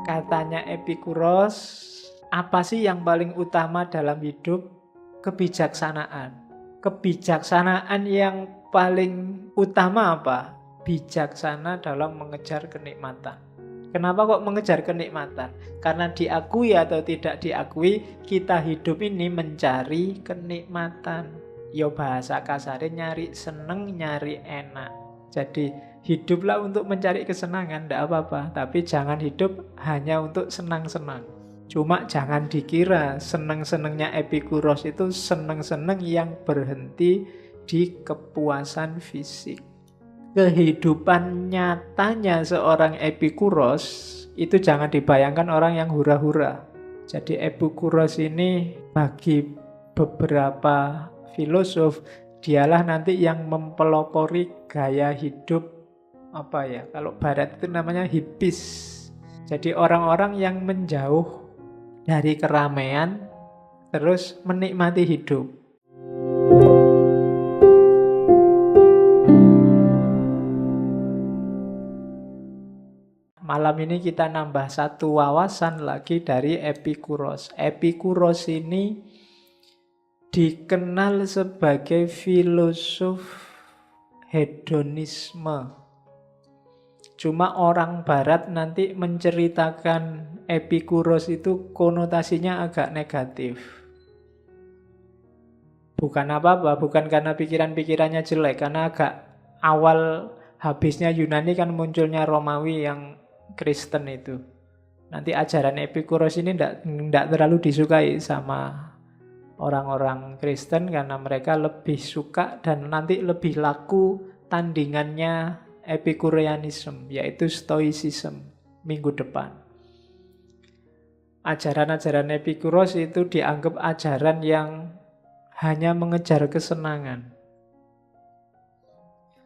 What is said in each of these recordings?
Katanya Epikuros, apa sih yang paling utama dalam hidup? Kebijaksanaan. Kebijaksanaan yang paling utama apa? Bijaksana dalam mengejar kenikmatan. Kenapa kok mengejar kenikmatan? Karena diakui atau tidak diakui, kita hidup ini mencari kenikmatan. Yo bahasa kasarnya nyari seneng, nyari enak. Jadi hiduplah untuk mencari kesenangan, tidak apa-apa. Tapi jangan hidup hanya untuk senang-senang. Cuma jangan dikira seneng-senengnya Epikuros itu seneng-seneng yang berhenti di kepuasan fisik. Kehidupan nyatanya seorang Epikuros itu jangan dibayangkan orang yang hura-hura. Jadi Epikuros ini bagi beberapa filosof dialah nanti yang mempelopori gaya hidup apa ya? Kalau barat itu namanya hippies. Jadi orang-orang yang menjauh dari keramaian terus menikmati hidup. Malam ini kita nambah satu wawasan lagi dari Epikuros. Epikuros ini dikenal sebagai filosof hedonisme. Cuma orang barat nanti menceritakan Epikuros itu konotasinya agak negatif. Bukan apa-apa, bukan karena pikiran-pikirannya jelek, karena agak awal habisnya Yunani kan munculnya Romawi yang Kristen itu. Nanti ajaran Epikuros ini tidak terlalu disukai sama orang-orang Kristen karena mereka lebih suka dan nanti lebih laku tandingannya Epikureanism, yaitu Stoicism minggu depan. Ajaran-ajaran Epikuros itu dianggap ajaran yang hanya mengejar kesenangan.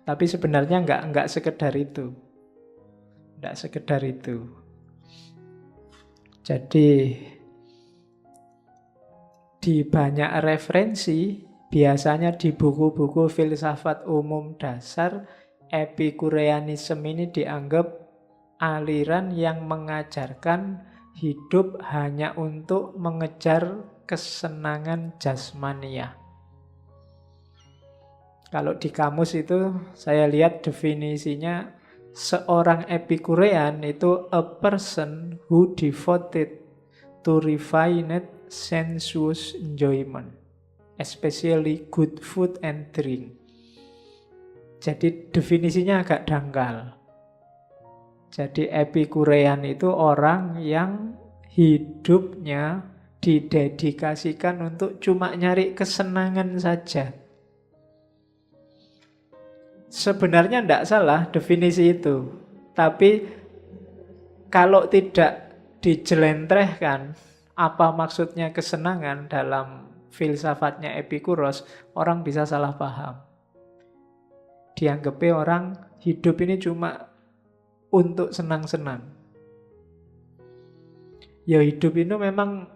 Tapi sebenarnya enggak sekedar itu. Enggak sekedar itu. Jadi di banyak referensi, biasanya di buku-buku filsafat umum dasar, Epikureanism ini dianggap aliran yang mengajarkan hidup hanya untuk mengejar kesenangan jasmania. Kalau di kamus itu saya lihat definisinya, seorang Epikurean itu a person who devoted to refined sensuous enjoyment, especially good food and drink. Jadi definisinya agak dangkal. Jadi Epikurean itu orang yang hidupnya didedikasikan untuk cuma nyari kesenangan saja. Sebenarnya tidak salah definisi itu. Tapi kalau tidak dijelentrehkan apa maksudnya kesenangan dalam filsafatnya Epikuros, orang bisa salah paham. Dianggapnya orang hidup ini cuma untuk senang-senang. Ya hidup itu memang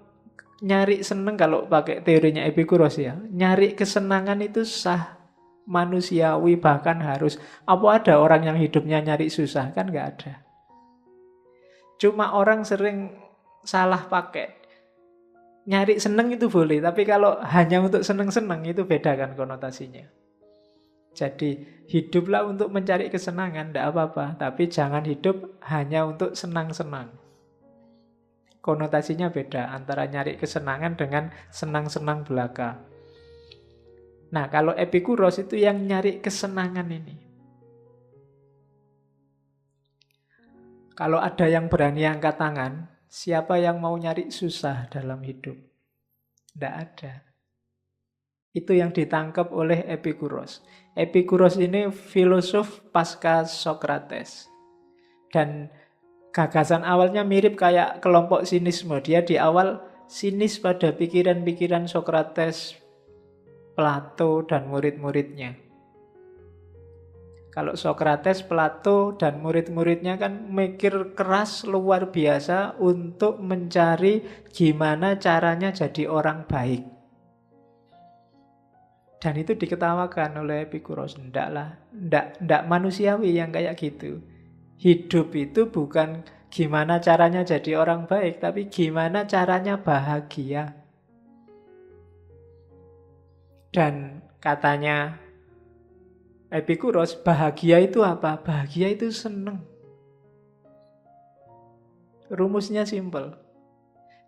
nyari senang kalau pakai teorinya Epikuros ya. Nyari kesenangan itu sah, manusiawi, bahkan harus. Apa ada orang yang hidupnya nyari susah? Kan nggak ada. Cuma orang sering salah pakai. Nyari senang itu boleh, tapi kalau hanya untuk senang-senang itu beda kan konotasinya. Jadi hiduplah untuk mencari kesenangan, tidak apa-apa. Tapi jangan hidup hanya untuk senang-senang. Konotasinya beda antara nyari kesenangan dengan senang-senang belaka. Nah, kalau Epikuros itu yang nyari kesenangan ini. Kalau ada yang berani angkat tangan, siapa yang mau nyari susah dalam hidup? Tidak ada. Itu yang ditangkap oleh Epikuros. Epikuros ini filosof pasca Sokrates. Dan gagasan awalnya mirip kayak kelompok sinisme. Dia di awal sinis pada pikiran-pikiran Sokrates, Plato, dan murid-muridnya. Kalau Sokrates, Plato, dan murid-muridnya kan mikir keras luar biasa untuk mencari gimana caranya jadi orang baik. Dan itu diketawakan oleh Epikuros. Ndak manusiawi yang kayak gitu. Hidup itu bukan gimana caranya jadi orang baik, tapi gimana caranya bahagia. Dan katanya Epikuros, bahagia itu apa? Bahagia itu seneng. Rumusnya simple.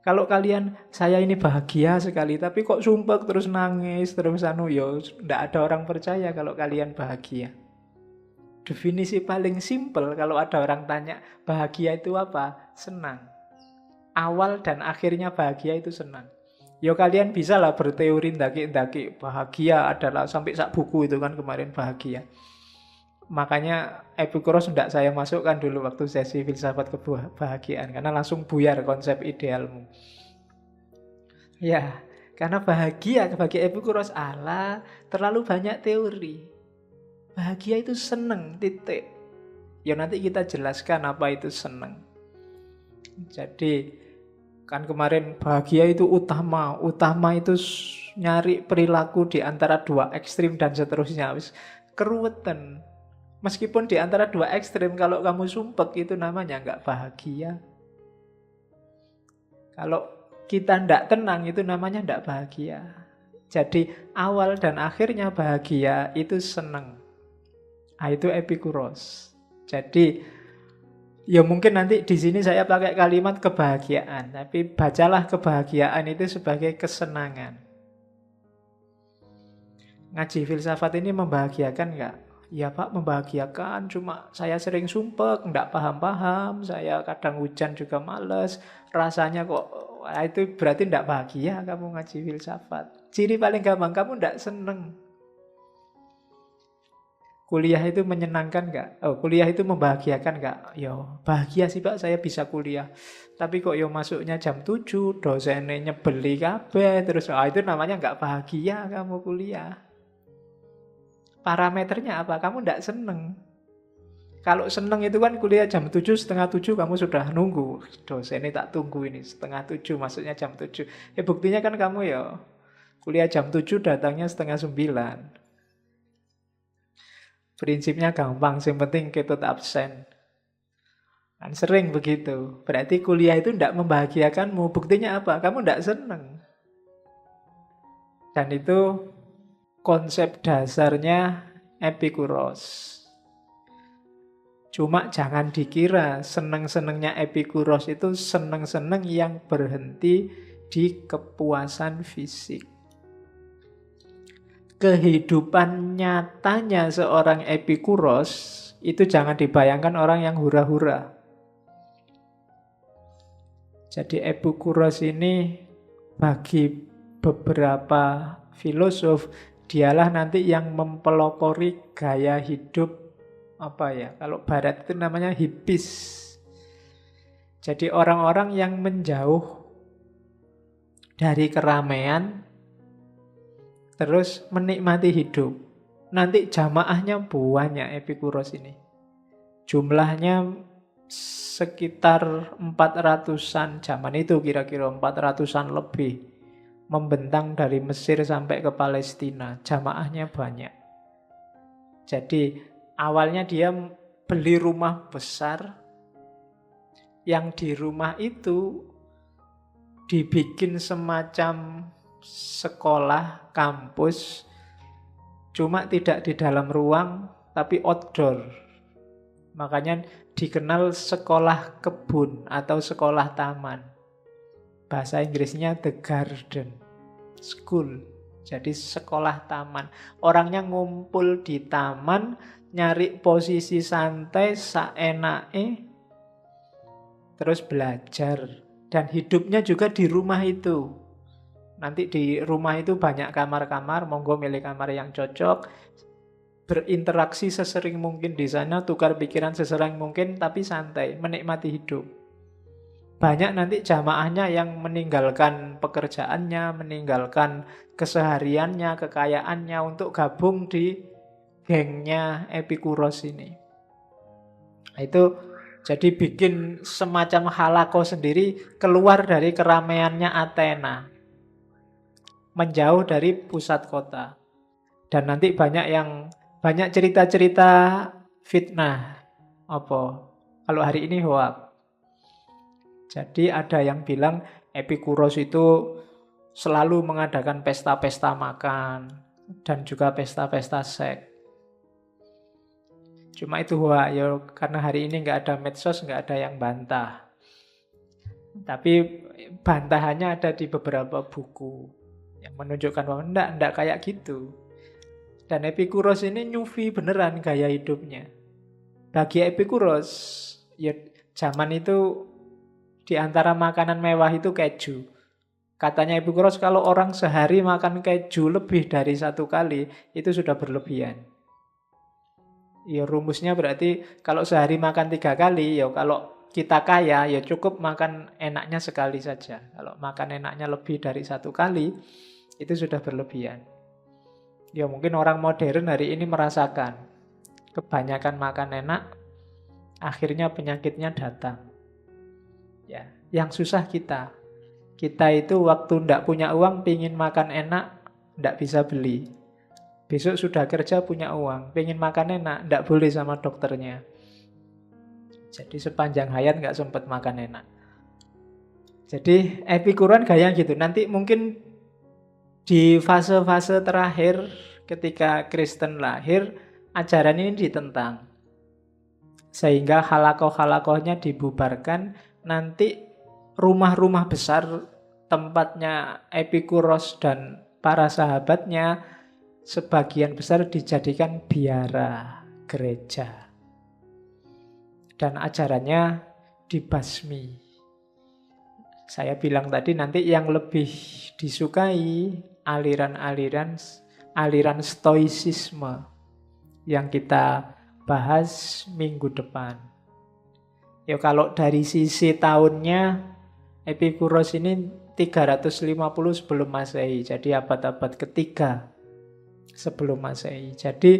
Kalau kalian, saya ini bahagia sekali, tapi kok sumpek terus nangis, terus ndak ada orang percaya kalau kalian bahagia. Definisi paling simple kalau ada orang tanya, bahagia itu apa? Senang. Awal dan akhirnya bahagia itu senang. Yo kalian bisa lah berteori ndaki-ndaki, bahagia adalah sampai sak buku itu kan kemarin bahagia. Makanya Epikuros tidak saya masukkan dulu waktu sesi filsafat kebahagiaan, karena langsung buyar konsep idealmu. Ya, karena bahagia bagi Epikuros terlalu banyak teori. Bahagia itu seneng, titik. Ya nanti kita jelaskan apa itu seneng. Jadi kan kemarin bahagia itu utama itu nyari perilaku di antara dua ekstrim dan seterusnya. Keruwetan. Meskipun di antara dua ekstrem, kalau kamu sumpek itu namanya nggak bahagia. Kalau kita ndak tenang itu namanya ndak bahagia. Jadi awal dan akhirnya bahagia itu seneng. Itu Epikuros. Jadi ya mungkin nanti di sini saya pakai kalimat kebahagiaan, tapi bacalah kebahagiaan itu sebagai kesenangan. Ngaji filsafat ini membahagiakan nggak? Ya Pak, membahagiakan, cuma saya sering sumpek, nggak paham-paham, saya kadang hujan juga males, rasanya kok, itu berarti nggak bahagia kamu ngaji filsafat. Ciri paling gampang, kamu nggak seneng. Kuliah itu menyenangkan nggak? Kuliah itu membahagiakan nggak? Yo, bahagia sih Pak, saya bisa kuliah. Tapi kok yo masuknya jam 7, dosennya nyebeli kabeh, terus itu namanya nggak bahagia kamu kuliah. Parameternya apa? Kamu tidak seneng. Kalau seneng itu kan kuliah jam 7, setengah 7 kamu sudah nunggu. Dosen ini tak tunggu ini, setengah 7 masuknya jam 7. Buktinya kan kamu ya kuliah jam 7 datangnya setengah 9. Prinsipnya gampang, yang penting ketut absen. Kan sering begitu. Berarti kuliah itu tidak membahagiakanmu. Buktinya apa? Kamu tidak seneng. Dan itu konsep dasarnya Epikuros. Cuma jangan dikira seneng-senengnya Epikuros itu seneng-seneng yang berhenti di kepuasan fisik. Kehidupan nyatanya seorang Epikuros itu jangan dibayangkan orang yang hura-hura. Jadi Epikuros ini bagi beberapa filosof, dialah nanti yang mempelopori gaya hidup kalau barat itu namanya hippies. Jadi orang-orang yang menjauh dari keramaian terus menikmati hidup. Nanti jamaahnya banyak Epikuros ini. Jumlahnya sekitar 400-an zaman itu, kira-kira 400-an lebih. Membentang dari Mesir sampai ke Palestina, jamaahnya banyak. Jadi awalnya dia beli rumah besar, yang di rumah itu dibikin semacam sekolah, kampus, cuma tidak di dalam ruang, tapi outdoor. Makanya dikenal sekolah kebun atau sekolah taman. Bahasa Inggrisnya the garden school. Jadi sekolah taman. Orangnya ngumpul di taman, nyari posisi santai, saenake, terus belajar. Dan hidupnya juga di rumah itu. Nanti di rumah itu banyak kamar-kamar, monggo milih kamar yang cocok. Berinteraksi sesering mungkin di sana, tukar pikiran sesering mungkin, tapi santai, menikmati hidup. Banyak nanti jamaahnya yang meninggalkan pekerjaannya, meninggalkan kesehariannya, kekayaannya untuk gabung di gengnya Epikuros ini. Itu jadi bikin semacam halako sendiri keluar dari keramaiannya Athena. Menjauh dari pusat kota. Dan nanti banyak cerita-cerita fitnah. Kalau hari ini hoax. Jadi ada yang bilang Epikuros itu selalu mengadakan pesta-pesta makan dan juga pesta-pesta seks. Cuma itu ya karena hari ini nggak ada medsos, nggak ada yang bantah. Tapi bantahannya ada di beberapa buku yang menunjukkan bahwa enggak kayak gitu. Dan Epikuros ini nyufi beneran gaya hidupnya. Bagi Epikuros, ya zaman itu di antara makanan mewah itu keju. Katanya Epikuros kalau orang sehari makan keju lebih dari 1 kali, itu sudah berlebihan. Ya rumusnya berarti kalau sehari makan 3 kali, ya kalau kita kaya ya cukup makan enaknya sekali saja. Kalau makan enaknya lebih dari 1 kali, itu sudah berlebihan. Ya mungkin orang modern hari ini merasakan kebanyakan makan enak, akhirnya penyakitnya datang. Ya, yang susah kita. Kita itu waktu ndak punya uang, pingin makan enak, ndak bisa beli. Besok sudah kerja punya uang, pingin makan enak, ndak boleh sama dokternya. Jadi sepanjang hayat nggak sempat makan enak. Jadi Epikuran gaya gitu. Nanti mungkin di fase-fase terakhir ketika Kristen lahir, ajaran ini ditentang. Sehingga halakoh-halakohnya dibubarkan, nanti rumah-rumah besar tempatnya Epikuros dan para sahabatnya sebagian besar dijadikan biara gereja. Dan ajarannya dibasmi. Saya bilang tadi nanti yang lebih disukai aliran stoicisme yang kita bahas minggu depan. Ya kalau dari sisi tahunnya Epikuros ini 350 sebelum Masehi. Jadi abad-abad ketiga sebelum Masehi. Jadi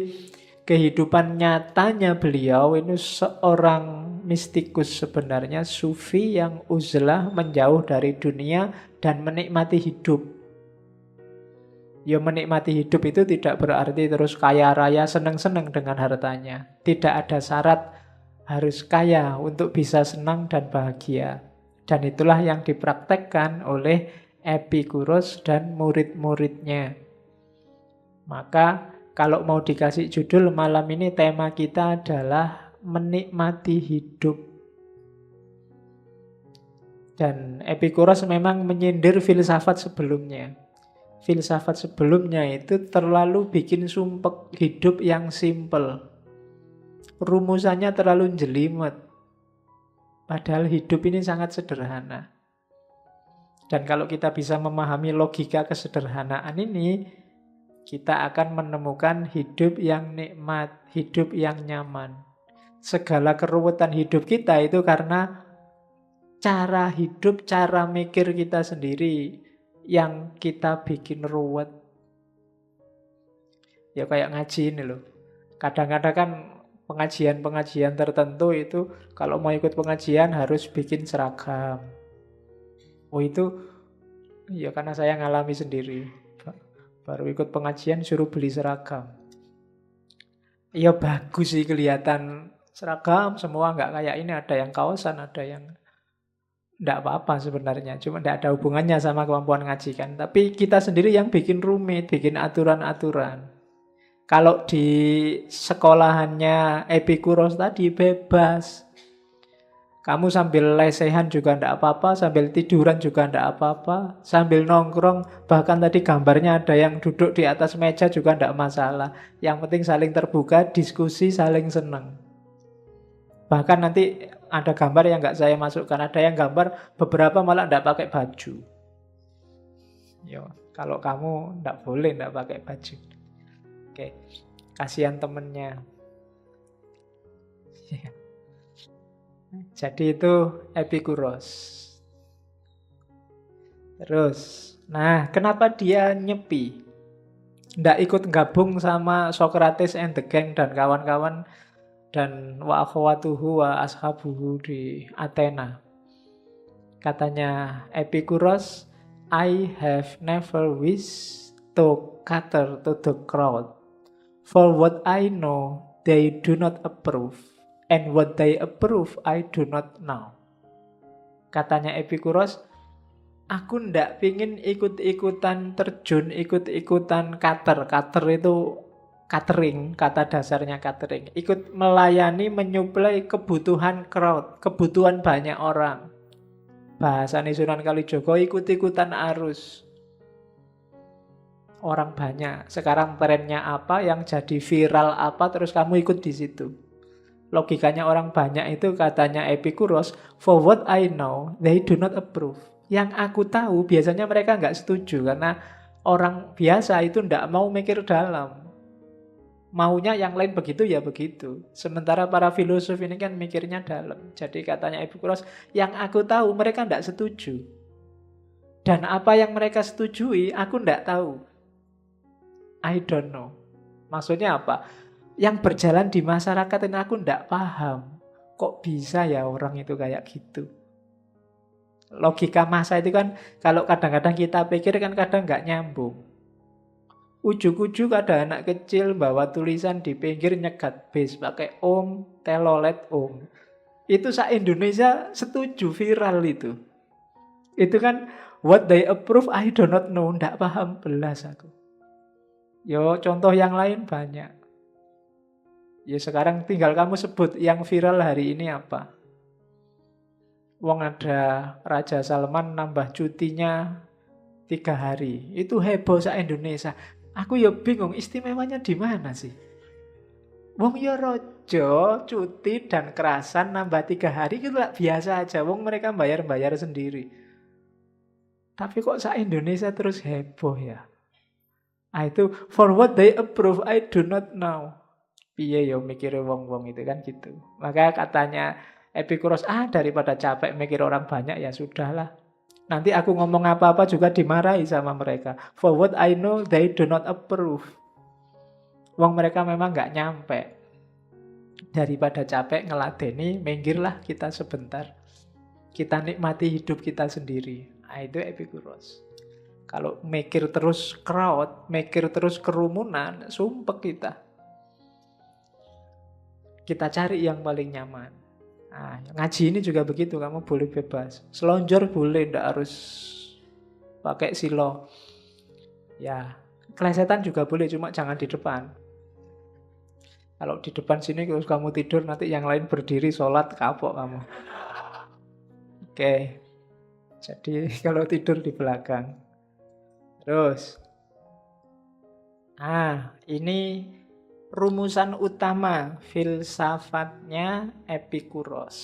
kehidupan nyatanya beliau ini seorang mistikus sebenarnya, sufi yang uzlah, menjauh dari dunia dan menikmati hidup. Ya menikmati hidup itu tidak berarti terus kaya raya senang-senang dengan hartanya. Tidak ada syarat harus kaya untuk bisa senang dan bahagia. Dan itulah yang dipraktekkan oleh Epikuros dan murid-muridnya. Maka kalau mau dikasih judul malam ini, tema kita adalah menikmati hidup. Dan Epikuros memang menyindir filsafat sebelumnya. Filsafat sebelumnya itu terlalu bikin sumpek, hidup yang simpel. Rumusannya terlalu jelimet. Padahal hidup ini sangat sederhana. Dan kalau kita bisa memahami logika kesederhanaan ini, kita akan menemukan hidup yang nikmat, hidup yang nyaman. Segala keruwetan hidup kita itu karena cara hidup, cara mikir kita sendiri yang kita bikin ruwet. Ya kayak ngaji ini loh. Kadang-kadang kan pengajian-pengajian tertentu itu kalau mau ikut pengajian harus bikin seragam. Oh itu ya karena saya ngalami sendiri. Baru ikut pengajian suruh beli seragam. Ya bagus sih kelihatan seragam semua, nggak kayak ini ada yang kaosan, ada yang nggak apa-apa sebenarnya. Cuma nggak ada hubungannya sama kemampuan ngaji kan. Tapi kita sendiri yang bikin rumit, bikin aturan-aturan. Kalau di sekolahannya Epikuros tadi bebas. Kamu sambil lesehan juga ndak apa-apa, sambil tiduran juga ndak apa-apa, sambil nongkrong, bahkan tadi gambarnya ada yang duduk di atas meja juga ndak masalah. Yang penting saling terbuka, diskusi, saling senang. Bahkan nanti ada gambar yang nggak saya masukkan, ada yang gambar beberapa malah ndak pakai baju. Yo, kalau kamu ndak boleh ndak pakai baju. Oke, kasihan temennya. Jadi itu Epikuros. Terus, nah kenapa dia nyepi? Nggak ikut gabung sama Socrates and the Gang dan kawan-kawan dan wa akhwatuhu wa ashabuhu di Athena. Katanya Epikuros, I have never wished to cater to the crowd. For what I know, they do not approve. And what they approve, I do not know. Katanya Epikuros, aku ndak pingin ikut-ikutan terjun, ikut-ikutan kater. Kater itu catering, kata dasarnya catering. Ikut melayani, menyuplai kebutuhan crowd, kebutuhan banyak orang. Bahasa Sunan Kalijogo, ikut-ikutan arus. Orang banyak. Sekarang trennya apa, yang jadi viral apa, terus kamu ikut di situ. Logikanya orang banyak itu katanya Epikuros, for what I know, they do not approve. Yang aku tahu biasanya mereka nggak setuju karena orang biasa itu nggak mau mikir dalam. Maunya yang lain begitu ya begitu. Sementara para filosof ini kan mikirnya dalam. Jadi katanya Epikuros, yang aku tahu mereka nggak setuju. Dan apa yang mereka setujui aku nggak tahu. I don't know. Maksudnya apa? Yang berjalan di masyarakat ini aku ndak paham. Kok bisa ya orang itu kayak gitu? Logika masa itu kan kalau kadang-kadang kita pikir kan kadang nggak nyambung. Ujuk-ujuk ada anak kecil bawa tulisan di pinggir nyegat bis pakai om, telolet om. Itu se-Indonesia setuju, viral itu. Itu kan what they approve I do not know, ndak paham belas aku. Yo, contoh yang lain banyak. Ya sekarang tinggal kamu sebut yang viral hari ini apa. Wong ada Raja Salman nambah cutinya 3 hari. Itu heboh se-Indonesia. Aku ya bingung istimewanya di mana sih? Wong ya rojo, cuti dan kerasan nambah 3 hari itu lah biasa aja. Wong mereka bayar-bayar sendiri. Tapi kok se-Indonesia terus heboh ya? Ah itu for what they approve I do not know. Piye yo mikirnya wong-wong itu kan gitu. Maka katanya Epikuros, daripada capek mikir orang banyak ya sudahlah. Nanti aku ngomong apa-apa juga dimarahi sama mereka. For what I know they do not approve. Wong mereka memang nggak nyampe. Daripada capek ngeladeni, minggirlah kita sebentar. Kita nikmati hidup kita sendiri. Itu Epikuros. Kalau mikir terus crowd, mikir terus kerumunan, sumpek kita. Kita cari yang paling nyaman. Nah, ngaji ini juga begitu, kamu boleh bebas. Selonjor boleh, ndak harus pakai silo. Ya, kelesetan juga boleh, cuma jangan di depan. Kalau di depan sini kalau kamu tidur, nanti yang lain berdiri sholat, kapok kamu. Oke, jadi kalau tidur di belakang. Terus, ini rumusan utama filsafatnya Epikuros.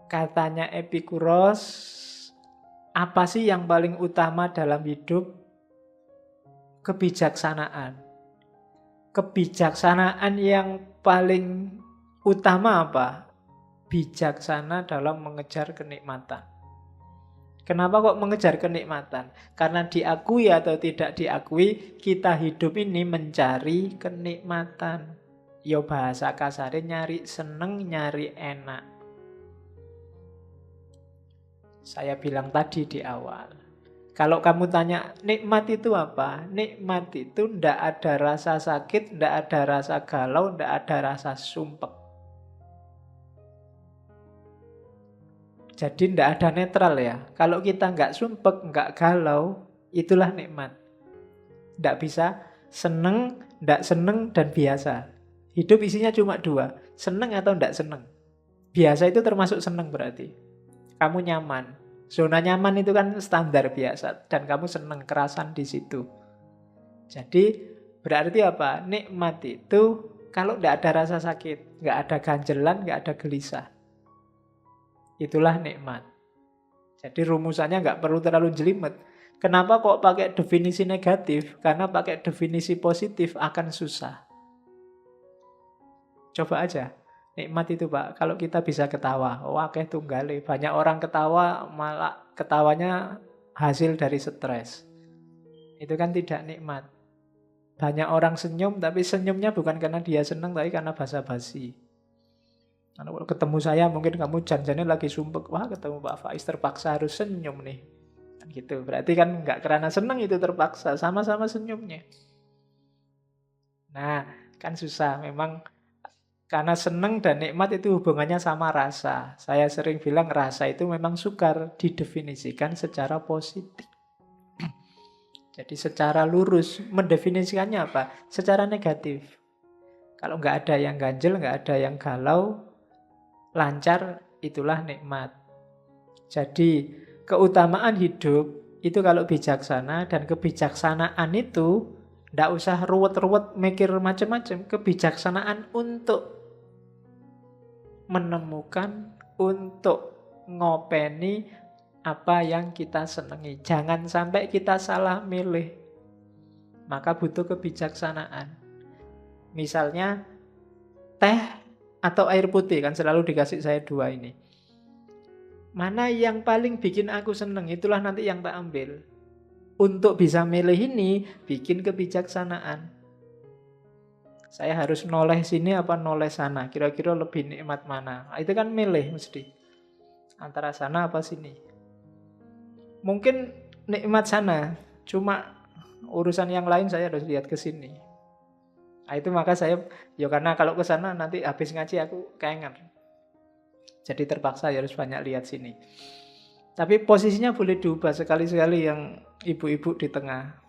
Katanya Epikuros, apa sih yang paling utama dalam hidup? Kebijaksanaan. Kebijaksanaan yang paling utama apa? Bijaksana dalam mengejar kenikmatan. Kenapa kok mengejar kenikmatan? Karena diakui atau tidak diakui, kita hidup ini mencari kenikmatan. Yo bahasa kasarnya nyari seneng, nyari enak. Saya bilang tadi di awal. Kalau kamu tanya, nikmat itu apa? Nikmat itu ndak ada rasa sakit, ndak ada rasa galau, ndak ada rasa sumpek. Jadi tidak ada netral ya. Kalau kita nggak sumpek, nggak galau, itulah nikmat. Tidak bisa seneng, tidak seneng, dan biasa. Hidup isinya cuma 2, seneng atau tidak seneng. Biasa itu termasuk seneng berarti. Kamu nyaman. Zona nyaman itu kan standar biasa. Dan kamu seneng, kerasan di situ. Jadi berarti apa? Nikmat itu kalau tidak ada rasa sakit, nggak ada ganjelan, nggak ada gelisah. Itulah nikmat. Jadi rumusannya nggak perlu terlalu jelimet. Kenapa kok pakai definisi negatif? Karena pakai definisi positif akan susah. Coba aja. Nikmat itu Pak, kalau kita bisa ketawa. Wah, kayak tunggale. Banyak orang ketawa, malah ketawanya hasil dari stres. Itu kan tidak nikmat. Banyak orang senyum, tapi senyumnya bukan karena dia senang, tapi karena basa-basi. Kalau ketemu saya mungkin kamu janjinya lagi sumpek. Wah ketemu Pak Faiz terpaksa harus senyum nih. Gitu. Berarti kan nggak karena seneng itu terpaksa. Sama-sama senyumnya. Nah kan susah. Memang Karena seneng dan nikmat itu hubungannya sama rasa. Saya sering bilang rasa itu memang sukar didefinisikan secara positif. Jadi secara lurus, mendefinisikannya apa? Secara negatif. Kalau nggak ada yang ganjel, nggak ada yang galau, lancar, itulah nikmat. Jadi keutamaan hidup itu kalau bijaksana, dan kebijaksanaan itu nggak usah ruwet-ruwet mikir macam-macam. Kebijaksanaan untuk menemukan, untuk ngopeni apa yang kita senangi. Jangan sampai kita salah milih. Maka butuh kebijaksanaan. Misalnya teh atau air putih, kan selalu dikasih saya dua ini. Mana yang paling bikin aku seneng, itulah nanti yang tak ambil. Untuk bisa milih ini, bikin kebijaksanaan. Saya harus noleh sini apa noleh sana, kira-kira lebih nikmat mana. Nah, itu kan milih mesti. Antara sana apa sini. Mungkin nikmat sana, cuma urusan yang lain saya harus lihat ke sini. Nah, itu maka saya, ya karena kalau ke sana nanti habis ngaji aku kangen. Jadi terpaksa harus banyak lihat sini. Tapi posisinya boleh diubah sekali-sekali, yang ibu-ibu di tengah.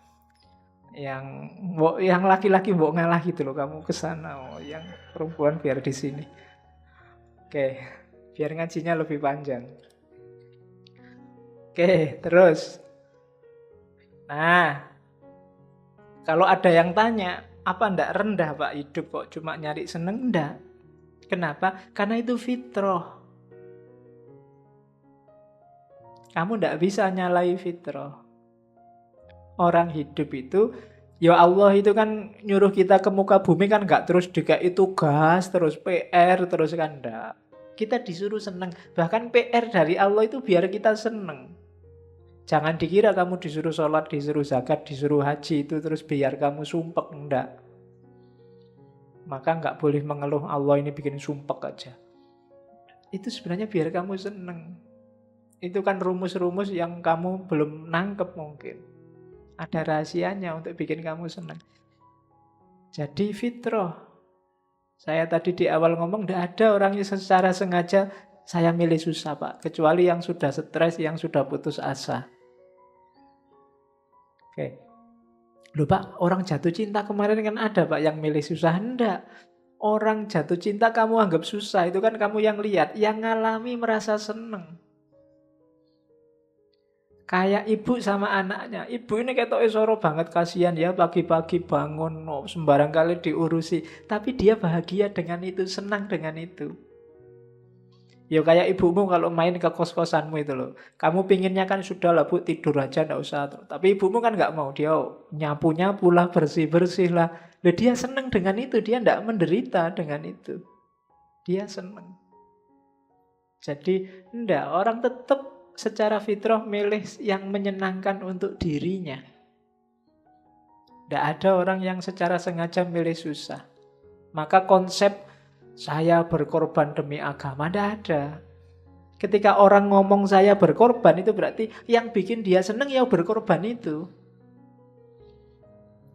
Yang laki-laki mbok ngalah gitu loh, kamu ke sana. Oh, yang perempuan biar di sini. Oke, biar ngajinya lebih panjang. Oke, terus. Nah, kalau ada yang tanya, apa ndak rendah Pak hidup kok cuma nyari seneng? Ndak. Kenapa? Karena itu fitrah. Kamu ndak bisa nyalai fitrah. Orang hidup itu, ya Allah itu kan nyuruh kita ke muka bumi kan nggak terus DKI tugas, terus PR, terus kan enggak. Kita disuruh seneng. Bahkan PR dari Allah itu biar kita seneng. Jangan dikira kamu disuruh sholat, disuruh zakat, disuruh haji itu terus biar kamu sumpek, enggak. Maka nggak boleh mengeluh Allah ini bikin sumpek aja. Itu sebenarnya biar kamu seneng. Itu kan rumus-rumus yang kamu belum nangkep mungkin. Ada rahasianya untuk bikin kamu senang. Jadi fitrah. Saya tadi di awal ngomong, tidak ada orang yang secara sengaja saya milih susah Pak. Kecuali yang sudah stres, yang sudah putus asa. Oke. Loh Pak, orang jatuh cinta kemarin kan ada Pak yang milih susah. Enggak. Orang jatuh cinta kamu anggap susah, itu kan kamu yang lihat. Yang ngalami merasa senang. Kayak ibu sama anaknya. Ibu ini ketoknya soro banget, kasihan ya, pagi-pagi bangun, sembarang kali diurusi. Tapi dia bahagia dengan itu, senang dengan itu. Ya kayak ibumu kalau main ke kos-kosanmu itu loh. Kamu pinginnya kan sudah lah Bu, tidur aja enggak usah. Tapi ibumu kan enggak mau, dia nyapu-nyapu lah, bersih-bersih lah. Loh, dia senang dengan itu, dia enggak menderita dengan itu. Dia senang. Jadi enggak, orang tetap secara fitrah milih yang menyenangkan untuk dirinya. Tidak ada orang yang secara sengaja milih susah. Maka konsep saya berkorban demi agama tidak ada. Ketika orang ngomong saya berkorban, itu berarti yang bikin dia senang ya berkorban itu.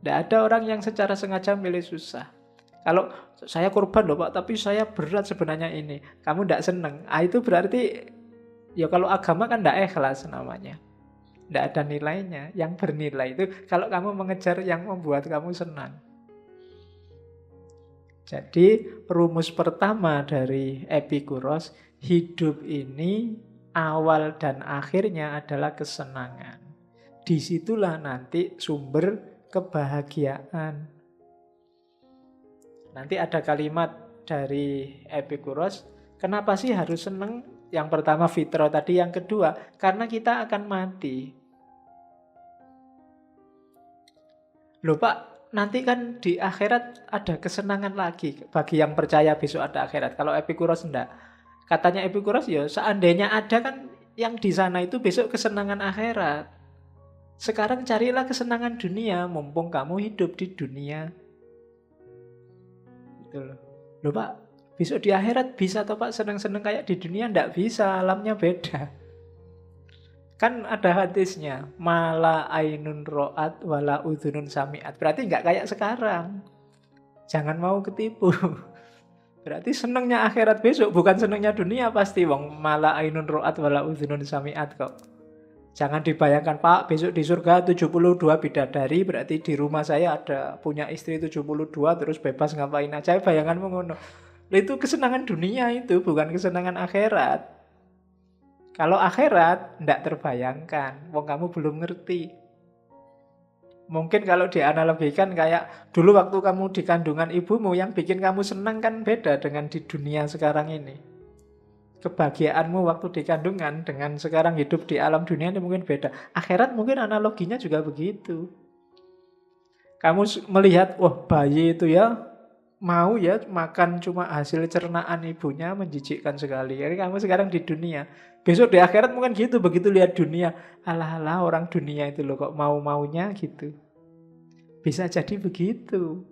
Tidak ada orang yang secara sengaja milih susah. Kalau saya korban loh Pak, tapi saya berat sebenarnya ini. Kamu tidak senang. Itu berarti ya kalau agama kan tidak ikhlas namanya. Tidak ada nilainya. Yang bernilai itu kalau kamu mengejar yang membuat kamu senang. Jadi rumus pertama dari Epikuros, hidup ini awal dan akhirnya adalah kesenangan. Disitulah nanti sumber kebahagiaan. Nanti ada kalimat dari Epikuros, kenapa sih harus senang? Yang pertama fitrah tadi, yang kedua karena kita akan mati. Loh Pak, nanti kan di akhirat ada kesenangan lagi bagi yang percaya besok ada akhirat. Kalau Epikuros enggak. Katanya Epikuros ya seandainya ada kan yang di sana itu besok kesenangan akhirat. Sekarang carilah kesenangan dunia mumpung kamu hidup di dunia. Gitu loh. Loh Pak, besok di akhirat bisa toh Pak senang-senang kayak di dunia? Nggak bisa, alamnya beda. Kan ada hadisnya, mala ainun ro'at wala udhunun sami'at. Berarti nggak kayak sekarang. Jangan mau ketipu. Berarti senengnya akhirat besok, bukan senengnya dunia pasti. Wong mala ainun ro'at wala udhunun sami'at kok. Jangan dibayangkan, Pak, besok di surga 72 bidadari, berarti di rumah saya ada punya istri 72, terus bebas ngapain aja. Bayanganmu ngono. Itu kesenangan dunia itu, bukan kesenangan akhirat. Kalau akhirat, ndak terbayangkan. Wong kamu belum ngerti. Mungkin kalau dianalogikan kayak dulu waktu kamu di kandungan ibumu, yang bikin kamu senang kan beda dengan di dunia sekarang ini. Kebahagiaanmu waktu di kandungan dengan sekarang hidup di alam dunia ini mungkin beda. Akhirat mungkin analoginya juga begitu. Kamu melihat, wah bayi itu ya mau ya makan cuma hasil cernaan ibunya, menjijikkan sekali. Jadi kamu sekarang di dunia. Besok di akhirat mungkin gitu, begitu lihat dunia. Alah-alah orang dunia itu loh kok mau-maunya gitu. Bisa jadi begitu.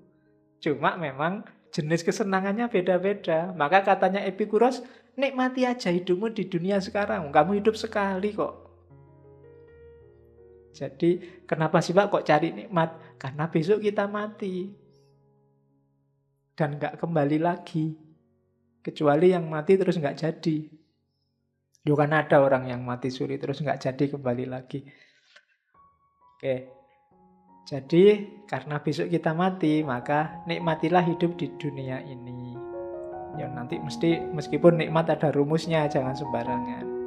Cuma memang jenis kesenangannya beda-beda. Maka katanya Epikuros, nikmati aja hidupmu di dunia sekarang. Kamu hidup sekali kok. Jadi kenapa sih Pak kok cari nikmat? Karena besok kita mati. Dan nggak kembali lagi. Kecuali yang mati terus nggak jadi. Yo kan ada orang yang mati suri terus nggak jadi kembali lagi. Oke. Jadi karena besok kita mati, maka nikmatilah hidup di dunia ini. Ya nanti mesti meskipun nikmat ada rumusnya, jangan sembarangan.